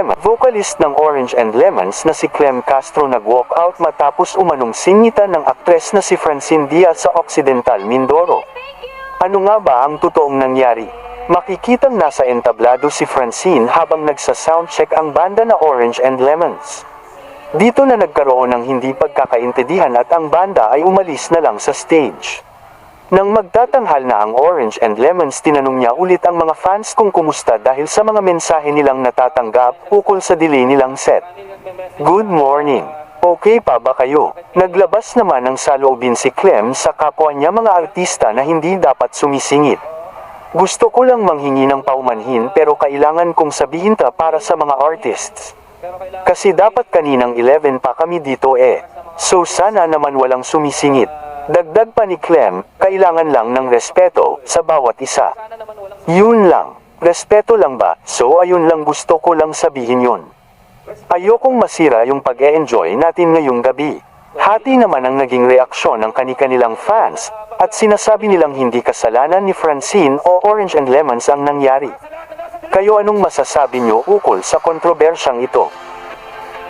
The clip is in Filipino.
Lemon. Vocalist ng Orange and Lemons na si Clem Castro nag-walk out matapos umanong singitan ng aktres na si Francine Diaz sa Occidental Mindoro. Ano nga ba ang totoong nangyari? Makikitang nasa entablado si Francine habang nagsa-soundcheck ang banda na Orange and Lemons. Dito na nagkaroon ng hindi pagkakaintindihan at ang banda ay umalis na lang sa stage. Nang magtatanghal na ang Orange and Lemons, tinanong niya ulit ang mga fans kung kumusta dahil sa mga mensahe nilang natatanggap ukol sa delay nilang set. Good morning. Okay pa ba kayo? Naglabas naman ng saloobin si Clem sa kapwa niya mga artista na hindi dapat sumisingit. Gusto ko lang manghingi ng paumanhin pero kailangan kong sabihin ta para sa mga artists. Kasi dapat kaninang 11 pa kami dito eh. So sana naman walang sumisingit. Dagdag pa ni Clem, kailangan lang ng respeto sa bawat isa. Yun lang. Respeto lang ba? So ayun lang, gusto ko lang sabihin yun. Ayokong masira yung pag-e-enjoy natin ngayong gabi. Hati naman ang naging reaksyon ng kani-kanilang fans at sinasabi nilang hindi kasalanan ni Francine o Orange and Lemons ang nangyari. Kayo, anong masasabi nyo ukol sa kontrobersyang ito?